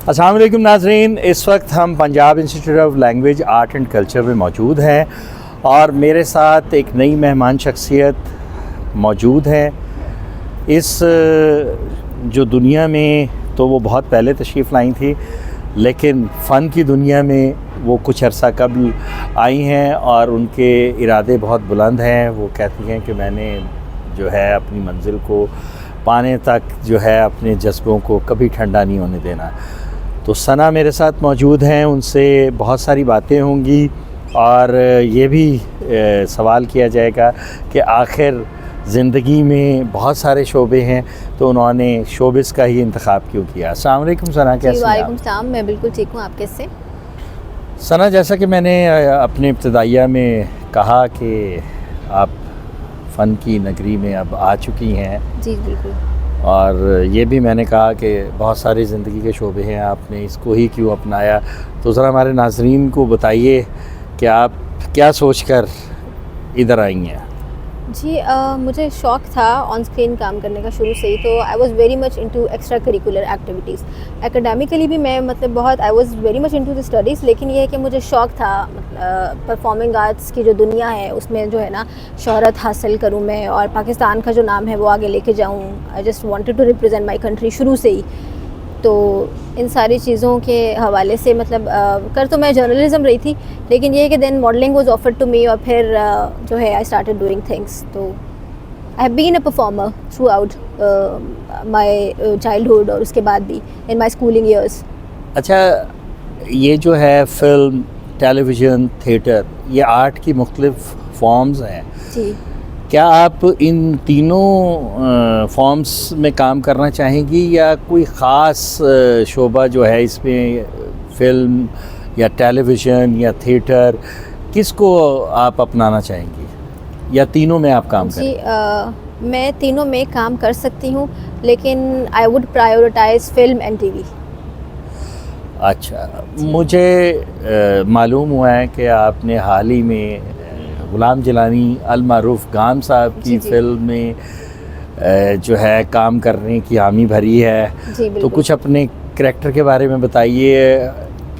अस्सलाम वालेकुम नाज़रीन, इस वक्त हम Punjab institute of language art and culture में मौजूद हैं और मेरे साथ एक नई मेहमान शख्सियत मौजूद है। इस जो दुनिया में तो वो बहुत पहले तशरीफ़ लाई थी, लेकिन फ़न की दुनिया में वो कुछ अरसा कबल आई हैं और उनके इरादे बहुत बुलंद हैं। वो कहती हैं कि मैंने जो है अपनी मंजिल को पाने तक जो है अपने जज्बों को कभी ठंडा नहीं होने देना। तो सना मेरे साथ मौजूद हैं, उनसे बहुत सारी बातें होंगी और ये भी सवाल किया जाएगा कि आखिर ज़िंदगी में बहुत सारे शोबे हैं तो उन्होंने शोबिस का ही इंतखाब क्यों किया। अस्सलाम वालेकुम सना, कैसे हैं? वालेकुम सलाम, मैं बिल्कुल ठीक हूँ। आप कैसे? सना, जैसा कि मैंने अपने इब्तिदाइया में कहा कि आप फ़न की नगरी में अब आ चुकी हैं। जी बिल्कुल। और ये भी मैंने कहा कि बहुत सारी ज़िंदगी के शोबे हैं, आपने इसको ही क्यों अपनाया। तो ज़रा हमारे नाज़रीन को बताइए कि आप क्या सोचकर इधर आई हैं। जी मुझे शौक़ था ऑन स्क्रीन काम करने का शुरू से ही, तो I was very much into extra curricular activities. Academically भी मैं बहुत I was very much into the studies, लेकिन ये है कि मुझे शौक़ था परफॉर्मिंग आर्ट्स की जो दुनिया है उसमें जो है ना शोहरत हासिल करूँ मैं और पाकिस्तान का जो नाम है वो आगे लेके जाऊँ। I just wanted to represent my country शुरू से ही। तो इन सारी चीज़ों के हवाले से कर तो मैं जर्नलिज़म रही थी, लेकिन ये है कि then modelling was offered to me और फिर जो है आई स्टार्टेड डूइंग थिंग्स। तो I have been a performer throughout my childhood और उसके बाद भी इन माय स्कूलिंग ईयर्स। अच्छा, ये जो है फ़िल्म, टेलीविज़न, थिएटर, ये आर्ट की मुख्तलिफ़ फॉर्म्स हैं। जी। क्या आप इन तीनों फॉर्म्स में काम करना चाहेंगी या कोई ख़ास शोबा जो है इसमें, फ़िल्म या टेलीविज़न या थिएटर, किसको आप अपनाना चाहेंगी या तीनों में आप काम करें? जी मैं तीनों में काम कर सकती हूँ, लेकिन I would prioritise film and TV. अच्छा, मुझे मालूम हुआ है कि आपने हाल ही में गुलाम जिलानी अल मारूफ गाम साहब की फ़िल्म में जो है काम करने की हामी भरी है। तो कुछ अपने करैक्टर के बारे में बताइए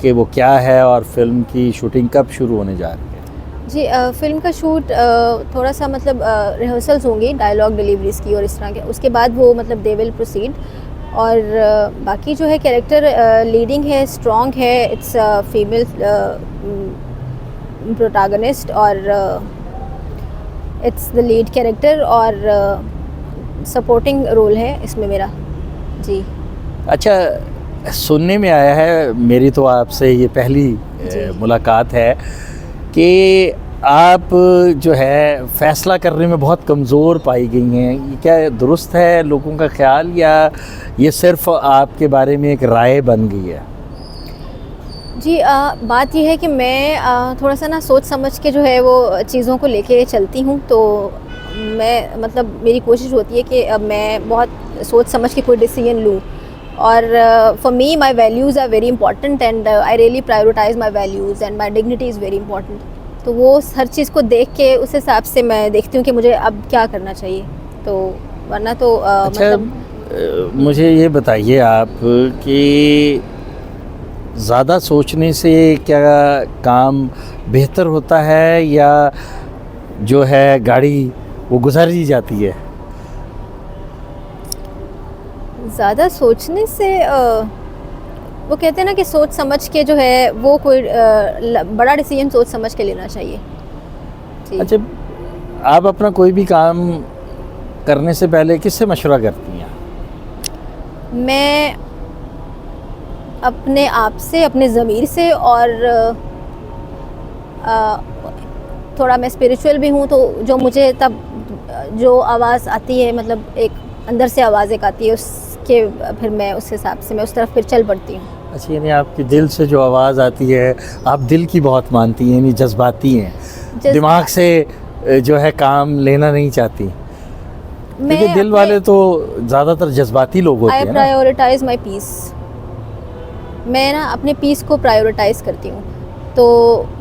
कि वो क्या है और फ़िल्म की शूटिंग कब शुरू होने जा रही है? जी फ़िल्म का शूट थोड़ा सा रिहर्सल्स होंगी डायलॉग डिलीवरीज की और इस तरह के, उसके बाद वो दे विल प्रोसीड। और बाकी जो है कैरेक्टर लीडिंग है, स्ट्रॉन्ग है, इट्स फीमेल प्रोटैगनिस्ट और इट्स द लीड कैरेक्टर और सपोर्टिंग रोल है इसमें मेरा। जी। अच्छा, सुनने में आया है, मेरी तो आपसे ये पहली मुलाकात है कि आप जो है फ़ैसला करने में बहुत कमज़ोर पाई गई हैं। ये क्या दुरुस्त है लोगों का ख्याल, या ये सिर्फ़ आपके बारे में एक राय बन गई है? जी बात यह है कि मैं थोड़ा सा ना सोच समझ के जो है वो चीज़ों को लेके चलती हूँ। तो मैं मेरी कोशिश होती है कि मैं बहुत सोच समझ के कोई डिसीजन लूँ। और for me my values are very important and I really prioritise my values and my dignity is very important. तो वो हर चीज़ को देख के उस हिसाब से मैं देखती हूँ कि मुझे अब क्या करना चाहिए। तो वरना तो अच्छा, मुझे ये बताइए आप कि ज़्यादा सोचने से क्या काम बेहतर होता है या जो है गाड़ी वो गुजर ही जाती है? ज़्यादा सोचने से वो कहते हैं ना कि सोच समझ के जो है वो कोई बड़ा डिसीजन सोच समझ के लेना चाहिए। अच्छा, आप अपना कोई भी काम करने से पहले किससे मशवरा करती हैं? मैं अपने आप से, अपने ज़मीर से, और थोड़ा मैं स्पिरिचुअल भी हूँ, तो जो मुझे तब जो आवाज़ आती है, एक अंदर से आवाज़ एक आती है, उसके फिर मैं उस हिसाब से मैं उस तरफ फिर चल पड़ती हूँ। अच्छा, यानी आपके दिल से जो आवाज़ आती है, आप दिल की बहुत मानती हैं, यानी जज्बाती हैं, दिमाग से जो है काम लेना नहीं चाहती। क्योंकि दिल वाले तो ज़्यादातर जज्बाती लोग होते हैं ना। आई प्रायोरिटाइज़ माई पीस। मैं ना अपने पीस को प्रायोरिटाइज़ करती हूँ, तो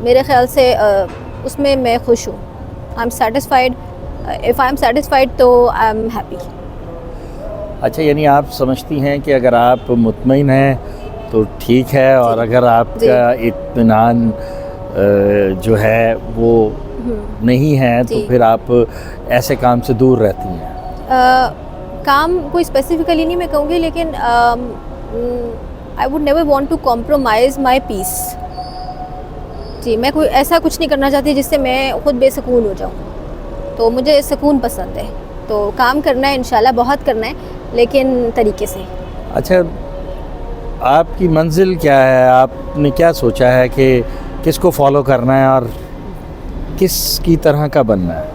मेरे ख़्याल से उसमें मैं खुश हूँ। I am satisfied. If I am satisfied तो आई एम हैप्पी। अच्छा, यानी आप समझती हैं कि अगर आप मुतमईन हैं तो ठीक है। और अगर आपका इत्मीनान जो है वो नहीं है तो जी। फिर आप ऐसे काम से दूर रहती हैं। काम कोई स्पेसिफिकली नहीं मैं कहूँगी, लेकिन I would never want to compromise my peace. जी, मैं कोई ऐसा कुछ नहीं करना चाहती जिससे मैं खुद बेसुकून हो जाऊँ। तो मुझे सुकून पसंद है, तो काम करना है इंशाल्लाह, बहुत करना है, लेकिन तरीके से। अच्छा, आपकी मंजिल क्या है? आपने क्या सोचा है कि किसको फॉलो करना है और किस की तरह का बनना है?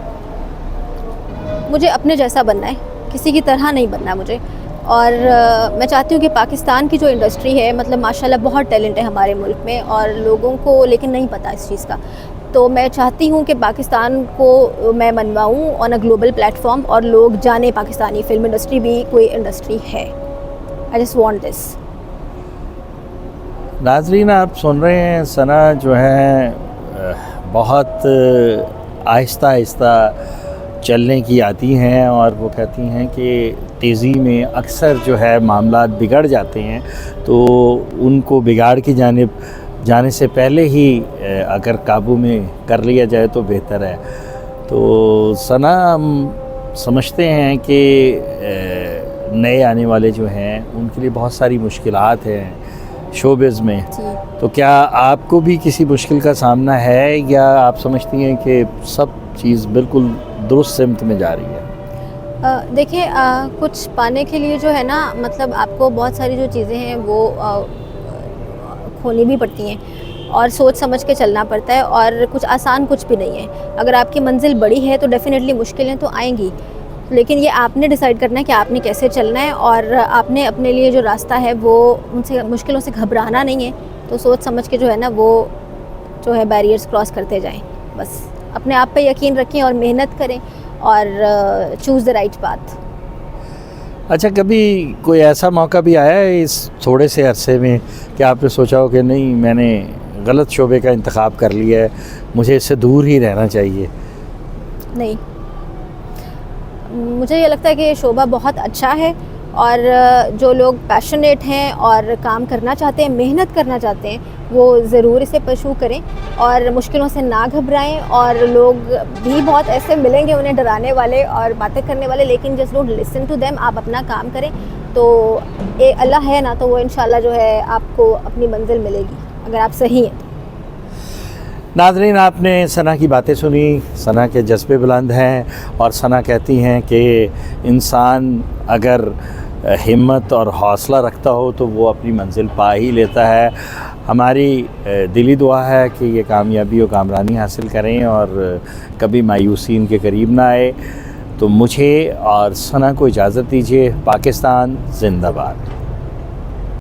मुझे अपने जैसा बनना है, किसी की तरह नहीं बनना है मुझे। और मैं चाहती हूँ कि पाकिस्तान की जो इंडस्ट्री है, मतलब माशाल्लाह बहुत टैलेंट है हमारे मुल्क में और लोगों को लेकिन नहीं पता इस चीज़ का। तो मैं चाहती हूँ कि पाकिस्तान को मैं मनवाऊँ ऑन अ ग्लोबल प्लेटफॉर्म और लोग जाने पाकिस्तानी फ़िल्म इंडस्ट्री भी कोई इंडस्ट्री है। I just want this. नाज़रीन, आप सुन रहे हैं सना जो है बहुत आहिस्ता आहिस्ता चलने की आती हैं और वो कहती हैं कि तेज़ी में अक्सर जो है मामलात बिगड़ जाते हैं, तो उनको बिगाड़ की जानिब जाने से पहले ही अगर काबू में कर लिया जाए तो बेहतर है। तो सना, हम समझते हैं कि नए आने वाले जो हैं उनके लिए बहुत सारी मुश्किलात हैं शोबिज़ में। जी। तो क्या आपको भी किसी मुश्किल का सामना है या आप समझती हैं कि सब चीज़ बिल्कुल दुरुस्त सिमत में जा रही है? देखिए, कुछ पाने के लिए जो है ना, मतलब आपको बहुत सारी जो चीज़ें हैं वो खोनी भी पड़ती हैं और सोच समझ के चलना पड़ता है, और कुछ आसान कुछ भी नहीं है। अगर आपकी मंजिल बड़ी है तो डेफ़िनेटली मुश्किलें तो आएंगी, लेकिन ये आपने डिसाइड करना है कि आपने कैसे चलना है, और आपने अपने लिए जो रास्ता है वो उनसे मुश्किलों से घबराना नहीं है। तो सोच समझ के जो है ना वो जो है बैरियर्स क्रॉस करते जाएं। बस अपने आप पे यकीन रखें और मेहनत करें और चूज़ द राइट पाथ। अच्छा, कभी कोई ऐसा मौका भी आया है इस थोड़े से अरसे में कि आपने सोचा हो कि नहीं, मैंने गलत शोबे का इंतखाब कर लिया है, मुझे इससे दूर ही रहना चाहिए? नहीं, मुझे ये लगता है कि ये शोबा बहुत अच्छा है, और जो लोग पैशनेट हैं और काम करना चाहते हैं, मेहनत करना चाहते हैं, वो ज़रूर इसे परस्यू करें और मुश्किलों से ना घबराएं। और लोग भी बहुत ऐसे मिलेंगे उन्हें डराने वाले और बातें करने वाले, लेकिन just don't listen to them. आप अपना काम करें तो ये अल्लाह है ना, तो वो इंशाल्लाह जो है आपको अपनी मंजिल मिलेगी अगर आप सही हैं। नाज़रीन, आपने सना की बातें सुनी। सना के जज्बे बुलंद हैं और सना कहती हैं कि इंसान अगर हिम्मत और हौसला रखता हो तो वो अपनी मंजिल पा ही लेता है। हमारी दिली दुआ है कि ये कामयाबी और कामरानी हासिल करें और कभी मायूसी इनके करीब ना आए। तो मुझे और सना को इजाज़त दीजिए। पाकिस्तान जिंदाबाद।